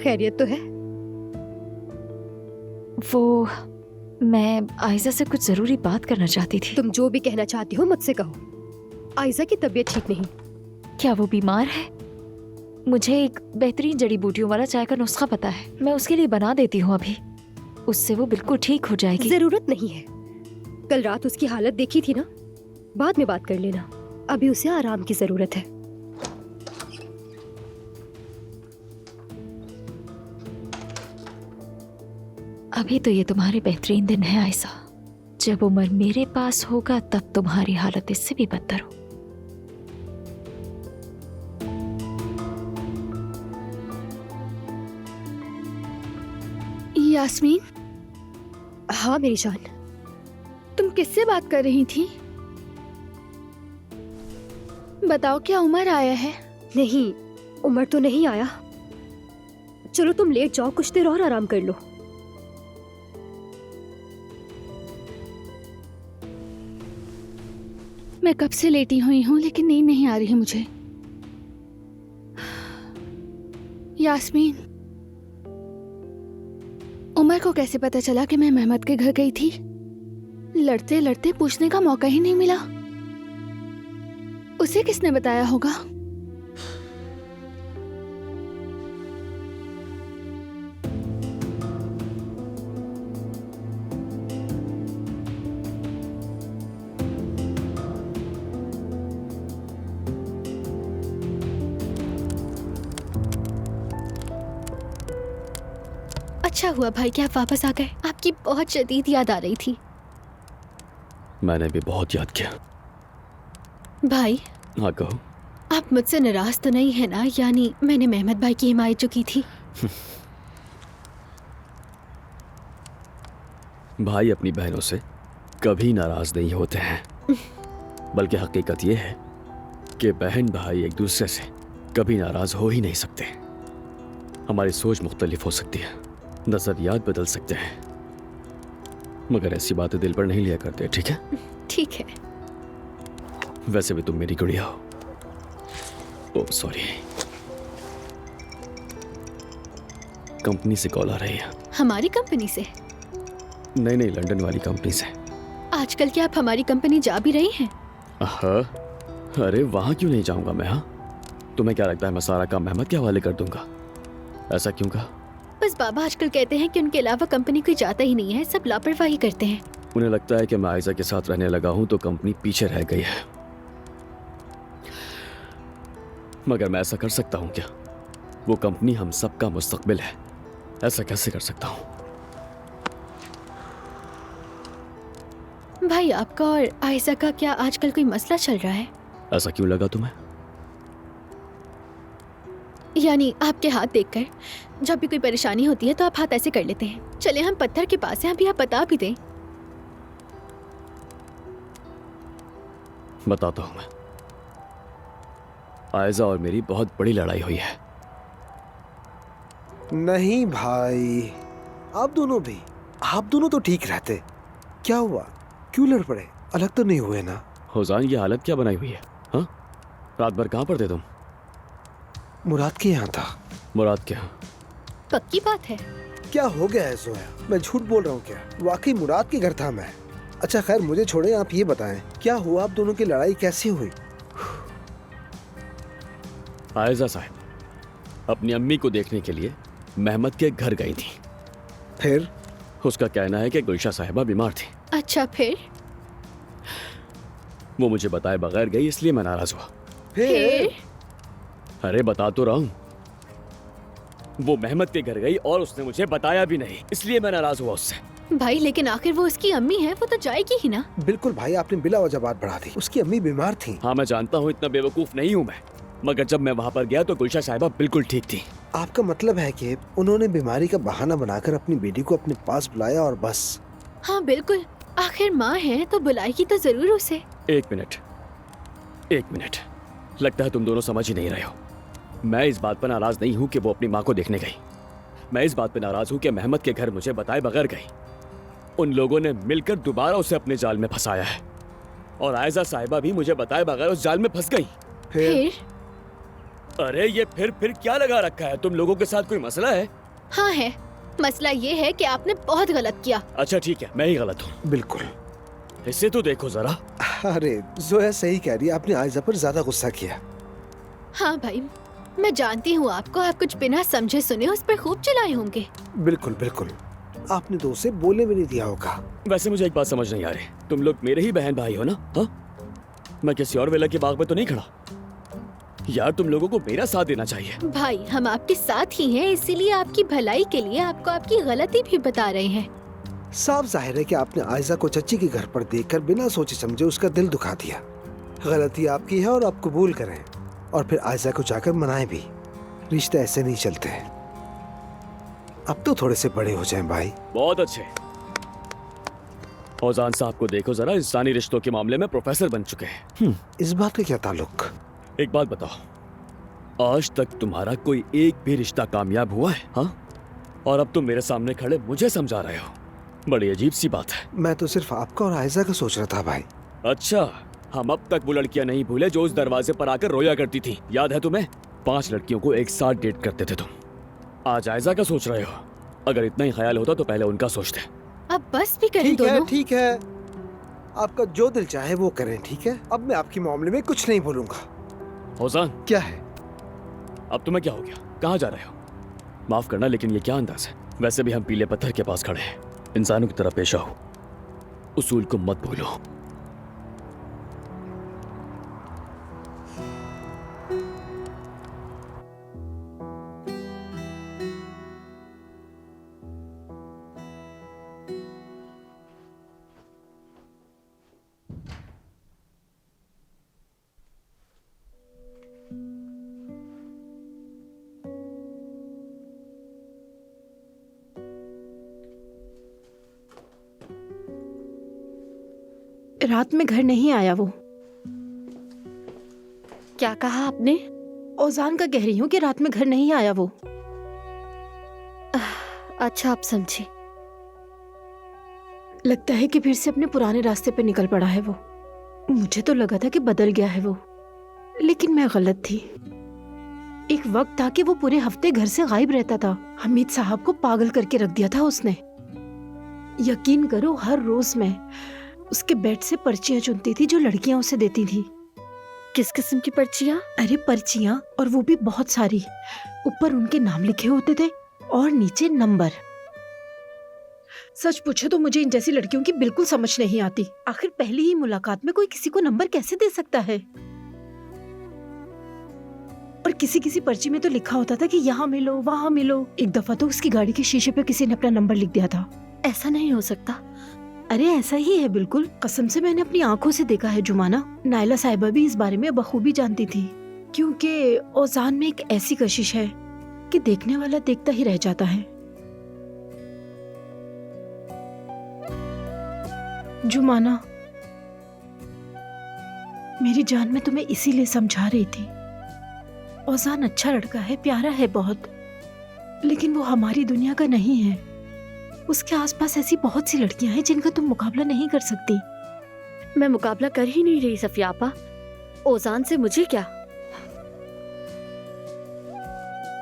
खैरियत तो है? वो मैं आयजा से कुछ जरूरी बात करना चाहती थी। तुम जो भी कहना चाहती हो मुझसे कहो। आयजा की तबीयत ठीक नहीं। क्या वो बीमार है? मुझे एक बेहतरीन जड़ी बूटियों वाला चाय का नुस्खा पता है, मैं उसके लिए बना देती हूँ अभी। उससे वो बिल्कुल ठीक हो जाएगी। जरूरत नहीं है। कल रात उसकी हालत देखी थी ना, बाद में बात कर लेना। अभी उसे आराम की जरूरत है। अभी तो ये तुम्हारे बेहतरीन दिन है आयशा। जब उमर मेरे पास होगा तब तुम्हारी हालत इससे भी बदतर हो। यास्मीन, हाँ मेरी जान। तुम किससे बात कर रही थी? बताओ, क्या उमर आया है? नहीं, उमर तो नहीं आया। चलो तुम लेट जाओ, कुछ देर और आराम कर लो। मैं कब से लेटी हुई हूँ लेकिन नींद नहीं आ रही मुझे। यास्मीन, उमर को कैसे पता चला कि मैं मेहमत के घर गई थी? लड़ते लड़ते पूछने का मौका ही नहीं मिला। उसे किसने बताया होगा? अच्छा हुआ भाई कि आप वापस आ गए। आपकी बहुत शदीद याद आ रही थी। मैंने भी बहुत याद किया। भाई, हाँ कहो। आप मुझसे नाराज तो नहीं है ना? यानी मैंने मेहमत भाई की हिमायत जो की थी। भाई अपनी बहनों से कभी नाराज नहीं होते हैं, बल्कि हकीकत यह है कि बहन भाई एक दूसरे से कभी नाराज हो ही नहीं सकते। हमारी सोच मुख्तलिफ हो सकती है, नजरियात बदल सकते हैं, मगर ऐसी बातें दिल पर नहीं लिया करते। ठीक है? ठीक है। वैसे भी तुम मेरी गुड़िया हो। Oh sorry. कंपनी से कॉल आ रही है। हमारी कंपनी से? नहीं नहीं, लंदन वाली कंपनी से। आजकल क्या आप हमारी कंपनी जा भी रही हैं? हाँ, अरे वहां क्यों नहीं जाऊंगा मैं? हाँ, तुम्हें क्या लगता है मैं सारा काम मेहमत के हवाले कर दूंगा? ऐसा क्यों कहा? बस बाबा आजकल कहते हैं कि उनके अलावा कंपनी कोई जाता ही नहीं है, सब लापरवाही करते हैं। उन्हें लगता है कि मैं आयजा के साथ रहने लगा हूं तो कंपनी पीछे रह गई है। मगर मैं ऐसा कर सकता हूं क्या? वो कंपनी हम सबका मुस्तकबिल है, ऐसा कैसे कर सकता हूं? भाई, आपका और आयशा का क्या आजकल कोई मसला चल रहा है? ऐसा क्यों लगा तुम्हें? यानी आपके हाथ देखकर जब भी कोई परेशानी होती है तो आप हाथ ऐसे कर लेते हैं। चले हम पत्थर के पास हैं, अभी आप बता भी दें। बताता हूं मैं। आयजा और मेरी बहुत बड़ी लड़ाई हुई है। नहीं भाई, आप दोनों तो ठीक रहते। क्या हुआ? क्यों लड़ पड़े? अलग तो नहीं हुए ना? होजान, ये हालत क्या बनाई हुई है? हाँ, रात भर कहाँ पर थे तुम? मुराद के यहाँ था। मुराद के यहाँ? पक्की बात है? क्या हो गया है जोया? मैं झूठ बोल रहा हूँ क्या? वाकई मुराद के घर था मैं। अच्छा खैर, मुझे छोड़े, आप ये बताएं क्या हुआ? आप दोनों की लड़ाई कैसे हुई? आयजा साहब अपनी अम्मी को देखने के लिए मेहमत के घर गई थी। फिर? उसका कहना है कि गुलशा साहिबा बीमार थी। अच्छा, फिर? वो मुझे बताए बगैर गई, इसलिए मैं नाराज हुआ। फिर? अरे बता तो रहा हूं। वो मेहमत के घर गई और उसने मुझे बताया भी नहीं, इसलिए मैं नाराज हुआ उससे। भाई, लेकिन आखिर वो उसकी अम्मी है, वो तो जाएगी ही ना। बिल्कुल भाई, आपने बिला वजह बात बढ़ा दी। उसकी अम्मी बीमार थी। हाँ मैं जानता हूँ, इतना बेवकूफ नहीं हूँ मैं, मगर जब मैं वहाँ पर गया तो गुलशा साहिबा बिल्कुल ठीक थी। आपका मतलब है कि उन्होंने बीमारी का बहाना बनाकर अपनी बेटी को अपने पास बुलाया और बस? हाँ बिल्कुल, आखिर माँ है तो बुलाएगी तो जरूर उसे। एक मिनट, लगता है तुम दोनों समझ ही नहीं रहे हो। मैं इस बात पर नाराज नहीं हूँ कि वो अपनी माँ को देखने गई। मैं इस बात पर नाराज हूँ कि मेहमत के घर मुझे बताए बगैर गई। उन लोगों ने मिलकर दोबारा उसे अपने जाल में फंसाया है, और आयजा साहिबा भी मुझे बताए बगैर उस जाल में फंस गई। फिर? अरे ये फिर क्या लगा रखा है? तुम लोगों के साथ कोई मसला है? हाँ है। मसला ये है कि आपने बहुत गलत किया। अच्छा ठीक है, मैं ही गलत हूँ। बिल्कुल। इसे तो देखो जरा। अरे जोया सही कह रही है, आपने आयजा पर ज्यादा गुस्सा किया। हाँ भाई, मैं जानती हूँ आपको, आप कुछ बिना समझे सुने उस पर खूब चिल्लाए होंगे। बिल्कुल बिल्कुल, आपने तो उसे बोलने भी नहीं दिया होगा। वैसे मुझे एक बात समझ नहीं आ रही, तुम लोग मेरे ही बहन भाई हो ना? हाँ, मैं किसी और वेला के बाग में तो नहीं खड़ा। यार तुम लोगों को मेरा साथ देना चाहिए। भाई हम आपके साथ ही हैं, इसीलिए आपकी भलाई के लिए आपको आपकी गलती भी बता रहे हैं। साफ जाहिर है कि आपने आयजा को चच्ची के घर पर देखकर बिना सोचे समझे उसका दिल दुखा दिया। गलती आपकी है और आप कबूल करें और फिर आयजा को जाकर मनाएं भी। रिश्ते ऐसे नहीं चलते। अब तो थोड़े से बड़े हो जाएं भाई। बहुत अच्छे। औजान साहब को देखो जरा, इंसानी रिश्तों के मामले में प्रोफेसर बन चुके हैं। इस बात का क्या ताल्लुक? एक बात बताओ, आज तक तुम्हारा कोई एक भी रिश्ता कामयाब हुआ है? हाँ, और अब तुम मेरे सामने खड़े मुझे समझा रहे हो। बड़ी अजीब सी बात है। मैं तो सिर्फ आपका और आयजा का सोच रहा था भाई। अच्छा, हम अब तक वो लड़कियां नहीं भूले जो उस दरवाजे पर आकर रोया करती थी। याद है तुम्हें? 5 लड़कियों को एक साथ डेट करते थे तुम। आज आयजा का सोच रहे हो। अगर इतना ही ख्याल होता तो पहले उनका सोचते। अब बस भी करें ठीक है दोनों। ठीक है, आपका जो दिल चाहे वो करें। ठीक है, अब मैं आपके मामले में कुछ नहीं बोलूंगा। औजान, क्या है? अब तुम्हें क्या हो गया? कहाँ जा रहे हो? माफ करना लेकिन ये क्या अंदाज है? वैसे भी हम पीले पत्थर के पास खड़े हैं। इंसानों की तरह पेश आओ, उसूल को मत भूलो। रात में घर नहीं आया वो। क्या कहा आपने? ओजान का कह रही हूँ कि रात में घर नहीं आया वो। अच्छा, आप समझे। लगता है कि फिर से अपने पुराने रास्ते पे निकल पड़ा है वो। मुझे तो लगा था कि बदल गया है वो, लेकिन मैं गलत थी। एक वक्त था कि वो पूरे हफ्ते घर से गायब रहता था। हमीद साहब को पागल करके रख दिया था उसने। यकीन करो, हर रोज मैं उसके बेड से पर्चियां चुनती थी जो लड़कियां उसे देती थी। किस किस्म की पर्चियां? अरे पर्चियां, और वो भी बहुत सारी। ऊपर उनके नाम लिखे होते थे और नीचे नंबर। सच पूछो तो मुझे इन जैसी लड़कियों की बिल्कुल समझ नहीं आती। आखिर पहली ही मुलाकात में कोई किसी को नंबर कैसे दे सकता है? और किसी किसी पर्ची में तो लिखा होता था कि यहाँ मिलो वहाँ मिलो। एक दफा तो उसकी गाड़ी के शीशे पे किसी ने अपना नंबर लिख दिया था। ऐसा नहीं हो सकता। अरे ऐसा ही है बिल्कुल, कसम से मैंने अपनी आंखों से देखा है जुमाना। नायला साहिबा भी इस बारे में बखूबी जानती थी, क्योंकि ओजान में एक ऐसी कशिश है कि देखने वाला देखता ही रह जाता है। जुमाना, मेरी जान, मैं तुम्हें इसीलिए समझा रही थी। ओजान अच्छा लड़का है, प्यारा है बहुत, लेकिन वो हमारी दुनिया का नहीं है। उसके आसपास ऐसी बहुत सी लड़कियां हैं जिनका तुम मुकाबला नहीं कर सकती। मैं मुकाबला कर ही नहीं रही सफिया आपा। ओजान से मुझे क्या?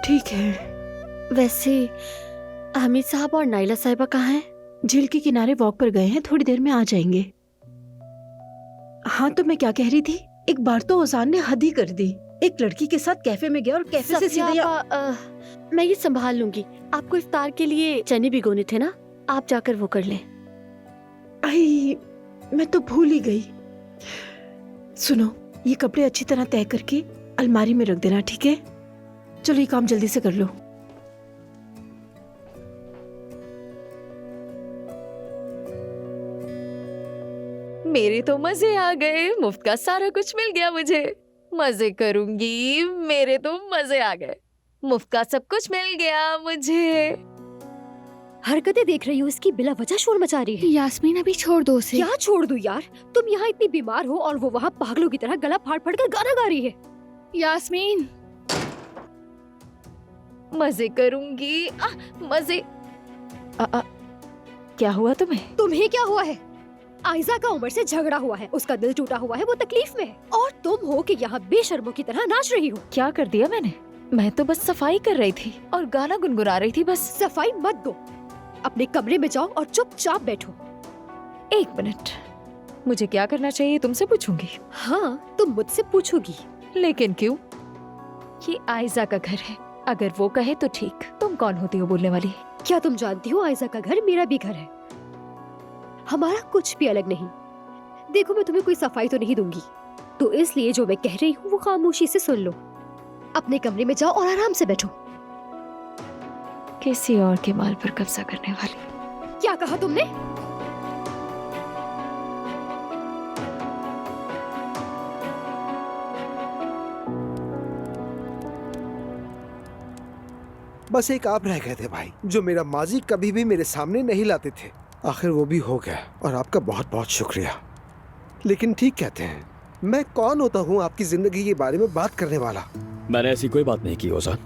ठीक है। वैसे हमीद साहब और नाइला साहिबा कहाँ हैं? झील के किनारे वॉक पर गए हैं, थोड़ी देर में आ जाएंगे। हाँ तो मैं क्या कह रही थी, एक बार तो ओजान ने हद ही कर दी। एक लड़की के साथ कैफे में गया और कैफे से सीधे मैं ये संभाल लूंगी। आपको इफ्तार के लिए चने भिगोने थे ना, आप जाकर वो कर लें। आई, मैं तो भूल ही गई। सुनो, ये कपड़े अच्छी तरह तय करके अलमारी में रख देना, ठीक है? चलो ये काम जल्दी से कर लो। मेरे तो मजे आ गए, मुफ्त का सारा कुछ मिल गया मुझे। मजे करूंगी, मेरे तो मजे आ गए। मुफ्त का सब कुछ मिल गया मुझे। हरकतें देख रही हो इसकी, बिला वजह शोर मचा रही है। यास्मीन अभी छोड़ दो उसे। क्या छोड़ दूं यार? तुम यहाँ इतनी बीमार हो और वो वहाँ पागलों की तरह गला फाड़ फाड़ कर गाना गा रही है। यास्मीन, मजे करूंगी, मजे। क्या हुआ तुम्हें? तुम्हें क्या हुआ है? आयजा का उमर से झगड़ा हुआ है, उसका दिल टूटा हुआ है, वो तकलीफ में है, और तुम हो कि यहाँ बेशर्मों की तरह नाच रही हो। क्या कर दिया मैंने? मैं तो बस सफाई कर रही थी और गाना गुनगुना रही थी बस। सफाई मत दो, अपने कमरे में जाओ और चुपचाप बैठो। 1 मिनट, मुझे क्या करना चाहिए तुमसे पूछूंगी। हाँ, तुम मुझसे पूछोगी। लेकिन क्यों? ये आयजा का घर है, अगर वो कहे तो ठीक। तुम कौन होती हो बोलने वाली? क्या तुम जानती हो आयजा का घर मेरा भी घर है, हमारा कुछ भी अलग नहीं। देखो, मैं तुम्हें कोई सफाई तो नहीं दूंगी, तो इसलिए जो मैं कह रही हूँ वो खामोशी से सुन लो। अपने कमरे में जाओ और आराम से बैठो। किसी और के माल पर कब्जा करने वाली। क्या कहा तुमने? बस एक आप रह गए थे भाई, जो मेरा माजी कभी भी मेरे सामने नहीं लाते थे। आखिर वो भी हो गया और आपका बहुत बहुत शुक्रिया। लेकिन ठीक कहते हैं, मैं कौन होता हूँ आपकी जिंदगी के बारे में बात करने वाला। मैंने ऐसी कोई बात नहीं की ओजान।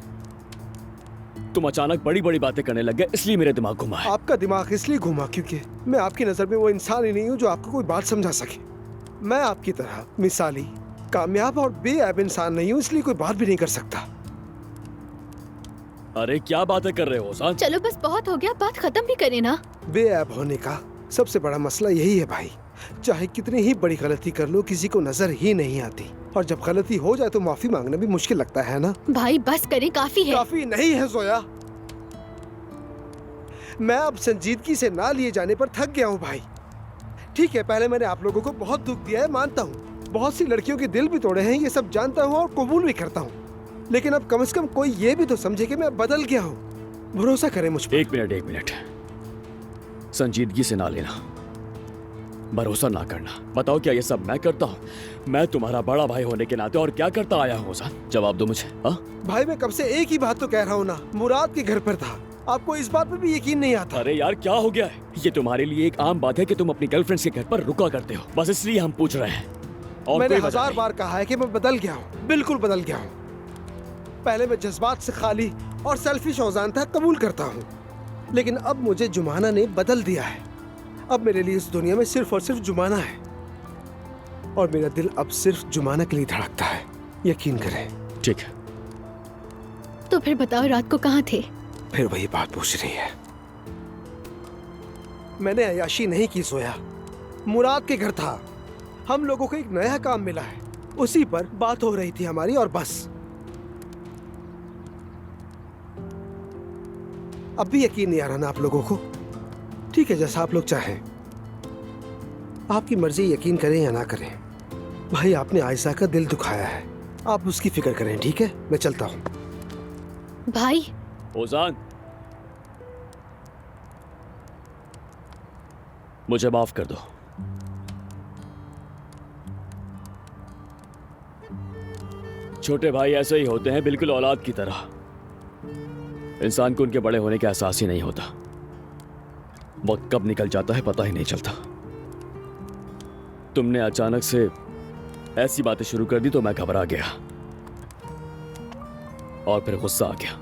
तुम अचानक बड़ी बड़ी बातें करने लग गए, इसलिए मेरे दिमाग घुमा है। आपका दिमाग इसलिए घुमा क्योंकि मैं आपकी नजर में वो इंसान ही नहीं हूँ जो आपको कोई बात समझा सके। मैं आपकी तरह मिसाली, कामयाब और बेऐब इंसान नहीं हूँ, इसलिए कोई बात भी नहीं कर सकता। अरे क्या बातें कर रहे हो ओजान? चलो बस बहुत हो गया, बात खत्म भी करें ना। बेऐब होने का सबसे बड़ा मसला यही है भाई, चाहे कितनी ही बड़ी गलती कर लो किसी को नजर ही नहीं आती, और जब गलती हो जाए तो माफी मांगना भी मुश्किल लगता है ना। भाई बस करें, काफी है। काफी नहीं है जोया, मैं अब संजीदगी से ना लिए जाने पर थक गया हूँ भाई। ठीक है, पहले मैंने आप लोगों को बहुत दुख दिया है, मानता हूँ, बहुत सी लड़कियों के दिल भी तोड़े हैं, ये सब जानता हूँ और कबूल भी करता हूँ, लेकिन अब कम से कम कोई ये भी तो समझे कि मैं बदल गया हूँ। भरोसा करें मुझ पर। एक मिनट, संजीदगी से ना लेना, भरोसा ना करना। बताओ क्या ये सब मैं करता हूँ? मैं तुम्हारा बड़ा भाई होने के नाते और क्या करता आया हूँ ओजान? जवाब दो मुझे। भाई मैं कब से एक ही बात तो कह रहा हूँ ना, मुराद के घर पर था, आपको इस बात पे भी यकीन नहीं आता। अरे यार क्या हो गया है? ये तुम्हारे लिए एक आम बात है कि तुम अपनी गर्लफ्रेंड के घर पर रुका करते हो, बस इसलिए हम पूछ रहे हैं। और मैंने कोई वजह 1000 नहीं। बार कहा है कि मैं बदल गया हूँ, बिल्कुल बदल गया हूँ। पहले मैं जज्बात से खाली और सेल्फिश औजान था, कबूल करता हूँ, लेकिन अब मुझे जुमाना ने बदल दिया है। अब मेरे लिए इस दुनिया में सिर्फ और सिर्फ जुमाना है, और मेरा दिल अब सिर्फ जुमाना के लिए धड़कता है, यकीन करें। ठीक है, तो फिर बताओ रात को कहाँ थे? फिर वही बात पूछ रही है। मैंने अयाशी नहीं की सोया, मुराद के घर था, हम लोगों को एक नया काम मिला है, उसी पर बात हो रही थी हमारी, और बस। अब भी यकीन नहीं आ रहा ना आप लोगों को? ठीक है, जैसा आप लोग चाहें, आपकी मर्जी, यकीन करें या ना करें। भाई आपने आयशा का दिल दुखाया है, आप उसकी फिक्र करें, ठीक है? मैं चलता हूँ। भाई ओजान मुझे माफ कर दो। छोटे भाई ऐसे ही होते हैं, बिल्कुल औलाद की तरह। इंसान को उनके बड़े होने का एहसास ही नहीं होता, वक्त कब निकल जाता है पता ही नहीं चलता। तुमने अचानक से ऐसी बातें शुरू कर दी तो मैं घबरा गया और फिर गुस्सा आ गया,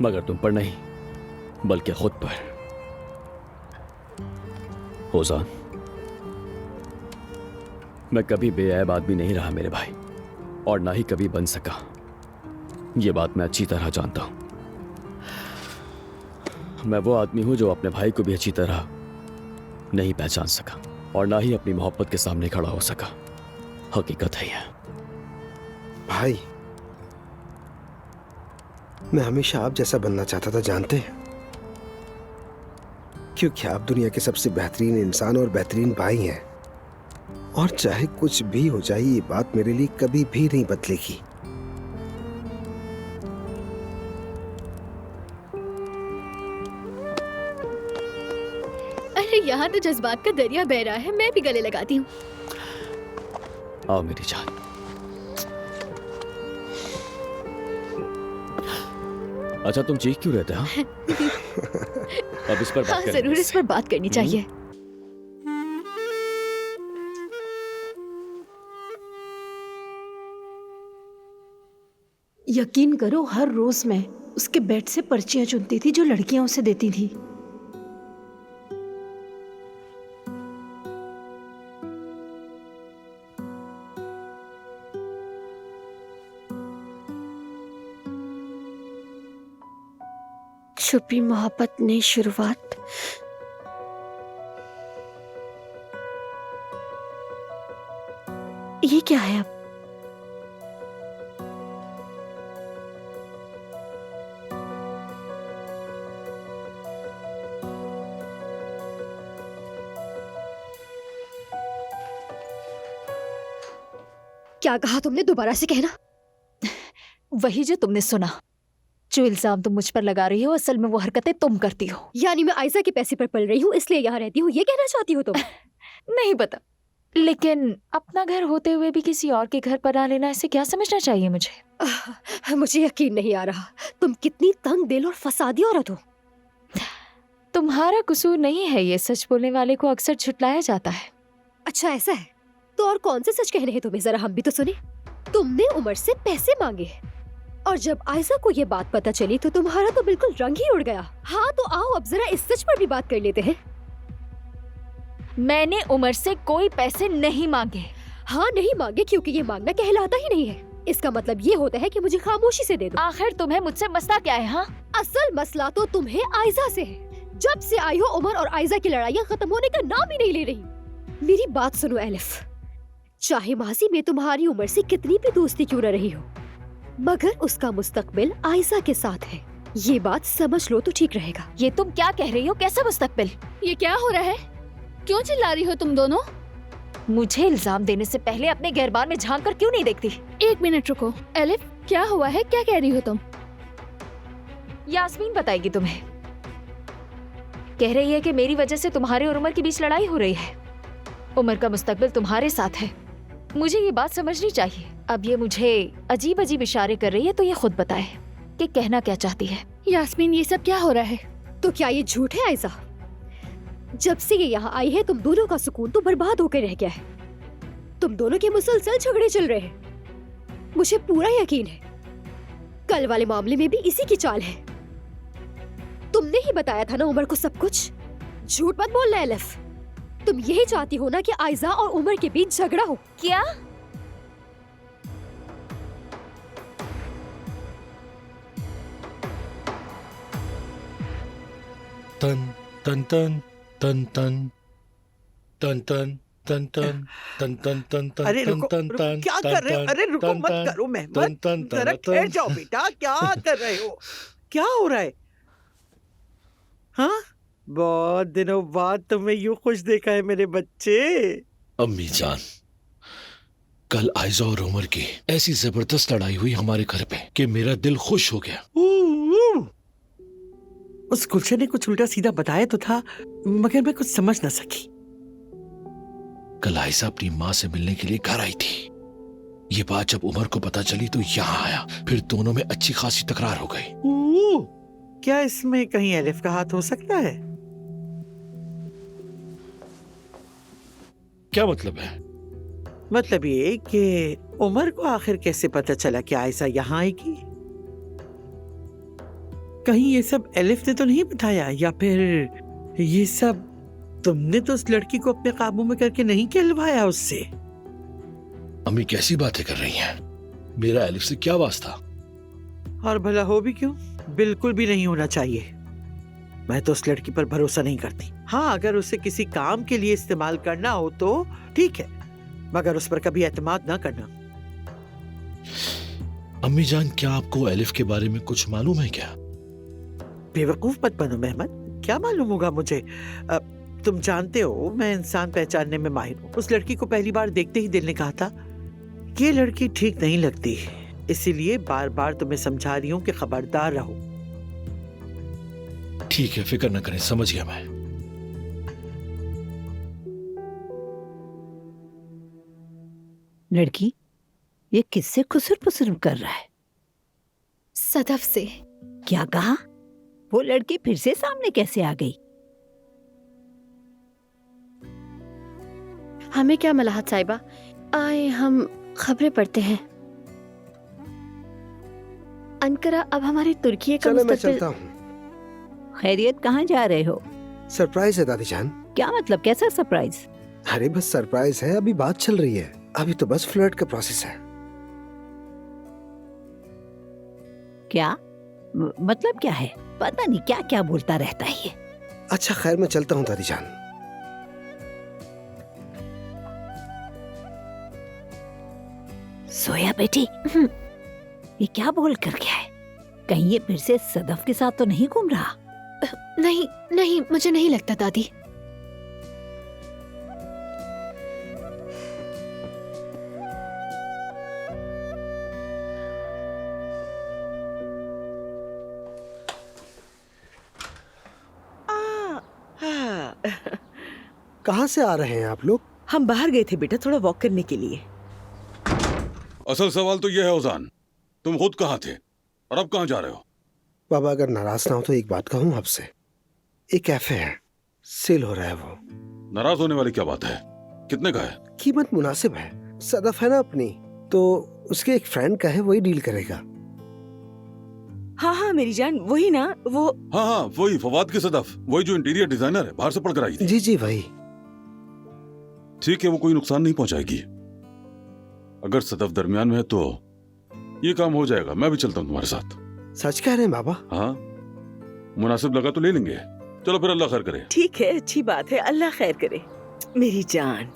मगर तुम पर नहीं बल्कि खुद पर। ओजान, मैं कभी बेऐब आदमी नहीं रहा मेरे भाई, और ना ही कभी बन सका, ये बात मैं अच्छी तरह जानता हूं। मैं वो आदमी हूं जो अपने भाई को भी अच्छी तरह नहीं पहचान सका और ना ही अपनी मोहब्बत के सामने खड़ा हो सका। हकीकत है यह। भाई मैं हमेशा आप जैसा बनना चाहता था, जानते हैं? क्योंकि आप दुनिया के सबसे बेहतरीन इंसान और बेहतरीन भाई हैं, और चाहे कुछ भी हो जाए ये बात मेरे लिए कभी भी नहीं बदलेगी। अरे यहाँ तो जज्बात का दरिया बह रहा है, मैं भी गले लगाती हूँ। आओ मेरी जान। अच्छा तुम चीख क्यों रहते हैं? अब इस पर बात हाँ करेंगे जरूर, इस इससे। पर बात करनी चाहिए। यकीन करो, हर रोज मैं उसके बेड से पर्चियां चुनती थी जो लड़कियां उसे देती थी। छुपी मोहब्बत ने शुरुआत। ये क्या है अब? क्या कहा तुमने? दोबारा से कहना। वही जो तुमने सुना। जो इल्जाम तुम मुझ पर लगा रही हो, असल में वो हरकतें तुम करती हो। यानी मैं आयशा के पैसे पर पल रही हूँ इसलिए यहाँ रहती हूँ, ये कहना चाहती हो तुम? नहीं पता, लेकिन अपना घर होते हुए भी किसी और के घर पर आ लेना, ऐसे क्या समझना चाहिए मुझे? मुझे यकीन नहीं आ रहा, तुम कितनी तंग दिल और फसादी औरत हो। तुम्हारा कसूर नहीं है, ये सच बोलने वाले को अक्सर झुटलाया जाता है। अच्छा ऐसा है, तो और कौन से सच कहने हैं तुम्हें? जरा हम भी तो सुने। तुमने उमर से पैसे मांगे और जब आयशा को ये बात पता चली तो तुम्हारा तो बिल्कुल रंग ही उड़ गया। हाँ तो आओ अब जरा इस सच पर भी बात कर लेते हैं। मैंने उमर से कोई पैसे नहीं मांगे। हाँ नहीं मांगे, क्योंकि ये मांगना कहलाता ही नहीं है। इसका मतलब ये होता है कि मुझे खामोशी से दे दो। आखिर तुम्हें मुझसे मसला क्या है? हाँ, असल मसला तो तुम्हें आयशा से है। जब से आई हो उमर और आयशा की लड़ाइयाँ खत्म होने का नाम ही नहीं ले रही। मेरी बात सुनो एलिफ, चाहे माजी में तुम्हारी उम्र से कितनी भी दोस्ती क्यों न रही हो, मगर उसका मुस्तकबिल आयशा के साथ है। ये बात समझ लो तो ठीक रहेगा। ये तुम क्या कह रही हो? कैसा मुस्तकबिल? ये क्या हो रहा है? क्यों चिल्ला रही हो तुम दोनों? मुझे इल्जाम देने से पहले अपने गिरबान में झांक कर क्यों नहीं देखती? एक मिनट रुको। एलिफ क्या हुआ है? क्या कह रही हो तुम? यास्मीन बताएगी तुम्हें। कह रही है कि मेरी वजह से तुम्हारे और उमर के बीच लड़ाई हो रही है। उमर का मुस्तकबिल तुम्हारे साथ है। मुझे ये बात समझनी चाहिए। अब ये मुझे अजीब अजीब इशारे कर रही है, तो ये खुद बताए कि कहना क्या चाहती है। यास्मीन ये सब क्या हो रहा है? तो क्या ये झूठ है आयशा? जब से ये यहाँ आई है तुम दोनों का सुकून तो बर्बाद होकर रह गया है। तुम दोनों के मुसलसल झगड़े चल रहे हैं। मुझे पूरा यकीन है कल वाले मामले में भी इसी की चाल है। तुमने ही बताया था ना उमर को सब कुछ। झूठ मत बोलना एलिफ। तुम यही चाहती हो ना कि आयशा और उमर के बीच झगड़ा हो? क्या? तन तन तन तन तन तन तन तन तन तन तन तन तन अरे रुको, तन रुको, तन क्या कर रहे हो? अरे रुको मत करो मेहमान, जरा ठहर जाओ बेटा। क्या कर रहे हो? क्या हो रहा है? हाँ, बहुत दिनों बाद तुम्हें यूं खुश देखा है मेरे बच्चे। अम्मी जान, कल आयशा और उमर की ऐसी जबरदस्त लड़ाई हुई हमारे घर पे कि मेरा दिल खुश हो गया। उस गुलशन ने कुछ उल्टा सीधा बताया तो था, मगर मैं कुछ समझ न सकी। कल आयशा अपनी माँ से मिलने के लिए घर आई थी। ये बात जब उमर को पता चली तो यहाँ आया। फिर दोनों में अच्छी खासी तकरार हो गई। क्या इसमें कहीं एलिफ का हाथ हो सकता है? क्या मतलब है? मतलब ये कि उमर को आखिर कैसे पता चला कि आयशा यहाँ आएगी? कहीं ये सब एलिफ ने तो नहीं बताया? या फिर ये सब तुमने तो उस लड़की को अपने काबू में करके नहीं कहलवाया उससे? अम्मी कैसी बातें कर रही हैं? मेरा एलिफ से क्या वास्ता? और भला हो भी क्यों? बिल्कुल भी नहीं होना चाहिए। मैं तो उस लड़की पर भरोसा नहीं करती। हाँ, अगर उसे किसी काम के लिए इस्तेमाल करना हो तो ठीक है, मगर उस पर कभी एतमाद ना करना। अम्मी जान, क्या आपको एलिफ के बारे में कुछ मालूम है क्या? बेवकूफ मत बनो मेहमान, क्या मालूम होगा मुझे? तुम जानते हो मैं इंसान पहचानने में माहिर हूँ। उस लड़की को पहली बार देखते ही दिल ने कहा था ये लड़की ठीक नहीं लगती, इसीलिए बार बार तुम्हें समझा रही हूँ कि खबरदार रहो। ठीक है, फिक्र न करें, समझ गया मैं। लड़की ये किससे खुसर पुसर कर रहा है? सदफ से। क्या कहा? वो लड़की फिर से सामने कैसे आ गई? हमें क्या मलाहत साहिबा, आए हम खबरें पढ़ते हैं। अनकरा अब हमारी तुर्की का चलो मैं मुस्तकबिल। चलता हूँ। खैरियत, कहाँ जा रहे हो? सरप्राइज है दादी जान। क्या मतलब, कैसा सरप्राइज? अरे बस सरप्राइज है, अभी बात चल रही है, अभी तो बस फ्लर्ट का प्रोसेस है। क्या मतलब क्या है? पता नहीं क्या क्या बोलता रहता है ये। अच्छा खैर, मैं चलता हूँ दादी जान। सोया बेटी, ये क्या बोल कर गया है? कहीं ये फिर से सदफ के साथ तो नहीं घूम रहा? नहीं नहीं, मुझे नहीं लगता दादी। हाँ, कहाँ से आ रहे हैं आप लोग? हम बाहर गए थे बेटा, थोड़ा वॉक करने के लिए। असल सवाल तो यह है ओजान, तुम खुद कहाँ थे और अब कहाँ जा रहे हो? बाबा अगर नाराज ना हो तो एक बात कहूँ आपसे। एक कैफे है, सेल हो रहा है वो। नाराज होने वाली क्या बात है? कितने का है? कीमत मुनासिब है। सदफ है ना अपनी, तो उसके एक फ्रेंड का है, वही डील करेगा। हाँ हाँ मेरी जान, वही ना वो। हाँ हाँ वही फवाद की सदफ, वही जो इंटीरियर डिजाइनर है, बाहर से पढ़कर आई थी। जी जी वही। ठीक है, वो कोई नुकसान नहीं पहुंचाएगी। अगर सदफ दरमियान में है तो ये काम हो जाएगा। मैं भी चलता हूँ तुम्हारे साथ। सच कह रहे हैं बाबा? हाँ, मुनासिब लगा तो ले लेंगे। चलो फिर, अल्लाह खैर करे। ठीक है, अच्छी बात है, अल्लाह खैर करे। मेरी जान,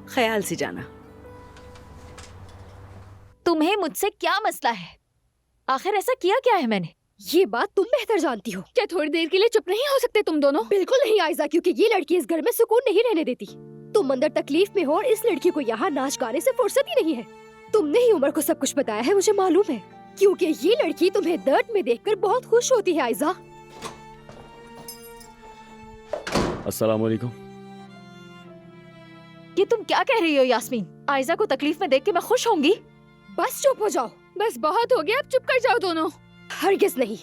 ख्याल से जाना। तुम्हें मुझसे क्या मसला है? आखिर ऐसा किया क्या है मैंने? ये बात तुम बेहतर जानती हो। क्या थोड़ी देर के लिए चुप नहीं हो सकते तुम दोनों? बिल्कुल नहीं आयजा, क्योंकि ये लड़की इस घर में सुकून नहीं रहने देती। तुम अंदर तकलीफ में हो और इस लड़की को यहाँ नाच गाने से फुर्सत ही नहीं है। तुमने ही उमर को सब कुछ बताया है, मुझे मालूम है, क्योंकि ये लड़की तुम्हें दर्द में देखकर बहुत खुश होती है। आयजा, अस्सलाम वालेकुम। ये तुम क्या कह रही हो यास्मीन? आयजा को तकलीफ में देख के मैं खुश होंगी? बस चुप हो जाओ। बस बहुत हो गया, अब चुप कर जाओ दोनों। हरगिज नहीं,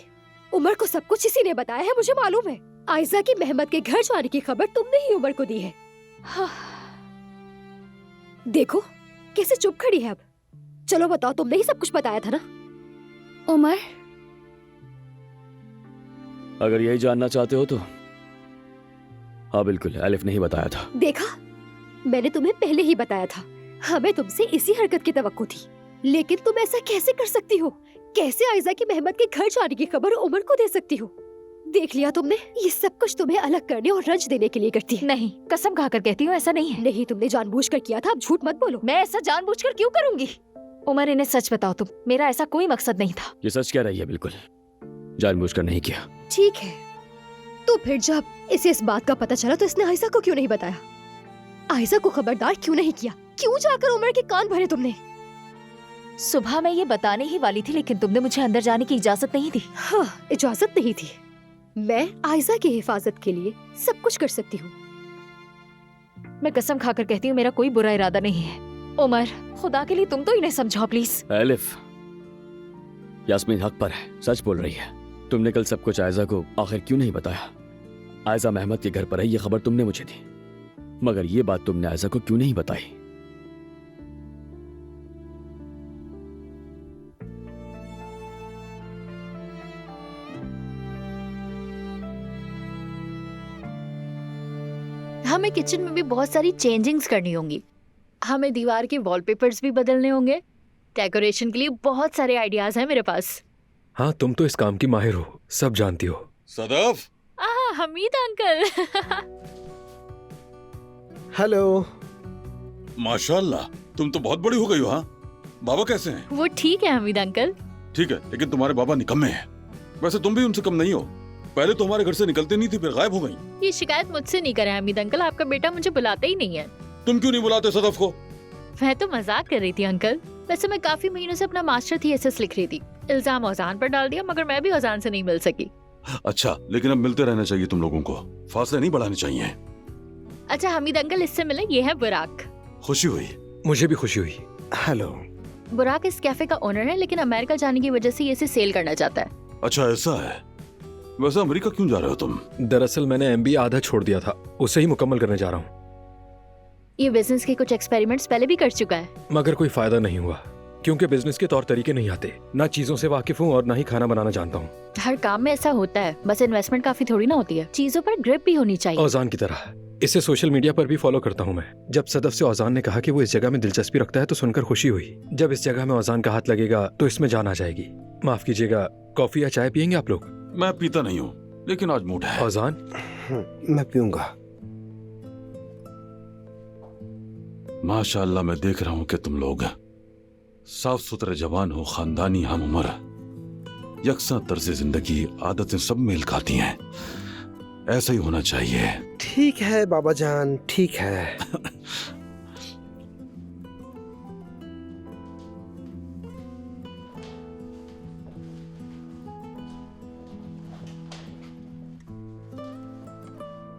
उमर को सब कुछ इसी ने बताया है, मुझे मालूम है। आयजा की मेहमद के घर जाने की खबर तुमने ही उमर को दी है। देखो कैसे चुप खड़ी है अब। चलो बताओ, तुमने ही सब कुछ बताया था ना? उमर, अगर यही जानना चाहते हो तो हाँ बिल्कुल, एलिफ ने ही बताया था। देखा, मैंने तुम्हें पहले ही बताया था। हमें तुमसे इसी हरकत की तवक्को थी, लेकिन तुम ऐसा कैसे कर सकती हो? कैसे आयजा की मेहमद के घर जाने की खबर उमर को दे सकती हो? देख लिया तुमने, ये सब कुछ तुम्हें अलग करने और रंज देने के लिए करती है। नहीं, कसम खाकर कहती हूँ ऐसा नहीं है। नहीं, तुमने जानबूझकर किया था, अब झूठ मत बोलो। मैं ऐसा जानबूझकर क्यों करूंगी? उमर, इन्हें सच बताओ तुम, मेरा ऐसा कोई मकसद नहीं था। ये सच कह रही है, बिल्कुल जानबूझकर नहीं किया। ठीक है, तो फिर जब इसे इस बात का पता चला तो इसने आयजा को क्यों नहीं बताया? आयजा को खबरदार क्यों नहीं किया? क्यों जाकर उमर के कान भरे तुमने? सुबह मैं ये बताने ही वाली थी, लेकिन तुमने मुझे अंदर जाने की इजाजत नहीं दी। हाँ, इजाजत नहीं थी। मैं आयजा की हिफाजत के लिए सब कुछ कर सकती हूँ। मैं कसम खाकर कहती हूँ, मेरा कोई बुरा इरादा नहीं है। उमर, खुदा के लिए तुम तो इन्हें समझाओ प्लीज। एलिफ, यास्मीन हक पर है, सच बोल रही है। तुमने कल सब कुछ आयजा को आखिर क्यों नहीं बताया? आयजा महमद के घर पर है, ये खबर तुमने मुझे दी, मगर ये बात तुमने आयजा को क्यों नहीं बताई? हमें किचन में भी बहुत सारी चेंजिंग्स करनी होंगी। हमें दीवार के वॉलपेपर्स भी बदलने होंगे। डेकोरेशन के लिए बहुत सारे आइडियाज हैं मेरे पास। हाँ, तुम तो इस काम की माहिर हो, सब जानती हो। सदफ, हमीद अंकल। हेलो। माशाल्लाह, तुम तो बहुत बड़ी हो गई हो। हाँ, बाबा कैसे हैं? वो ठीक है हमीद अंकल। ठीक है, लेकिन तुम्हारे बाबा निकम्मे हैं। वैसे तुम भी उनसे कम नहीं हो। पहले तो हमारे घर से निकलते नहीं थी, फिर गायब हो गई। ये शिकायत मुझसे नहीं करें हमीद अंकल, आपका बेटा मुझे बुलाता ही नहीं है। तुम क्यों नहीं बुलाते सदफ को? मैं तो मजाक कर रही थी अंकल। वैसे मैं काफी महीनों से अपना मास्टर थीसिस लिख रही थी। इल्जाम औजान पर डाल दिया, मगर मैं भी औजान से नहीं मिल सकी। अच्छा, लेकिन अब मिलते रहना चाहिए तुम लोगों को, फासले नहीं बढ़ाने चाहिए। अच्छा हमीद अंकल, इससे मिले, ये है बुराक। खुशी हुई। मुझे भी खुशी हुई। हेलो। बुराक इस कैफे का ओनर है, लेकिन अमेरिका जाने की वजह से ये इसे सेल करना चाहता है। अच्छा ऐसा है। वैसे अमेरिका क्यों जा रहे हो तुम? दरअसल मैंने एमबीए आधा छोड़ दिया था, उसे ही मुकम्मल करने जा रहा हूँ। ये बिजनेस के कुछ एक्सपेरिमेंट्स पहले भी कर चुका है, मगर कोई फायदा नहीं हुआ, क्योंकि बिजनेस के तौर तरीके नहीं आते। ना चीजों से वाकिफ हूँ और ना ही खाना बनाना जानता हूँ। हर काम में ऐसा होता है, बस इन्वेस्टमेंट काफी थोड़ी ना होती है, चीजों पर ग्रिप भी होनी चाहिए। औजान की तरह इसे सोशल मीडिया पर भी फॉलो करता हूँ मैं। जब सदफ से औजान ने कहा कि वो इस जगह में दिलचस्पी रखता है तो सुनकर खुशी हुई। जब इस जगह में औजान का हाथ लगेगा तो इसमें जान आ जाएगी। माफ कीजिएगा, कॉफी या चाय पियेंगे आप लोग? मैं पीता नहीं हूँ, लेकिन आज मूड है। फौजान, मैं पीऊंगा। माशाअल्लाह, मैं देख रहा हूँ कि तुम लोग साफ सुथरे जवान हो, खानदानी, हम उम्र, यकसा तर्ज जिंदगी, आदतें सब मेल खाती हैं। ऐसा ही होना चाहिए। ठीक है बाबा जान, ठीक है।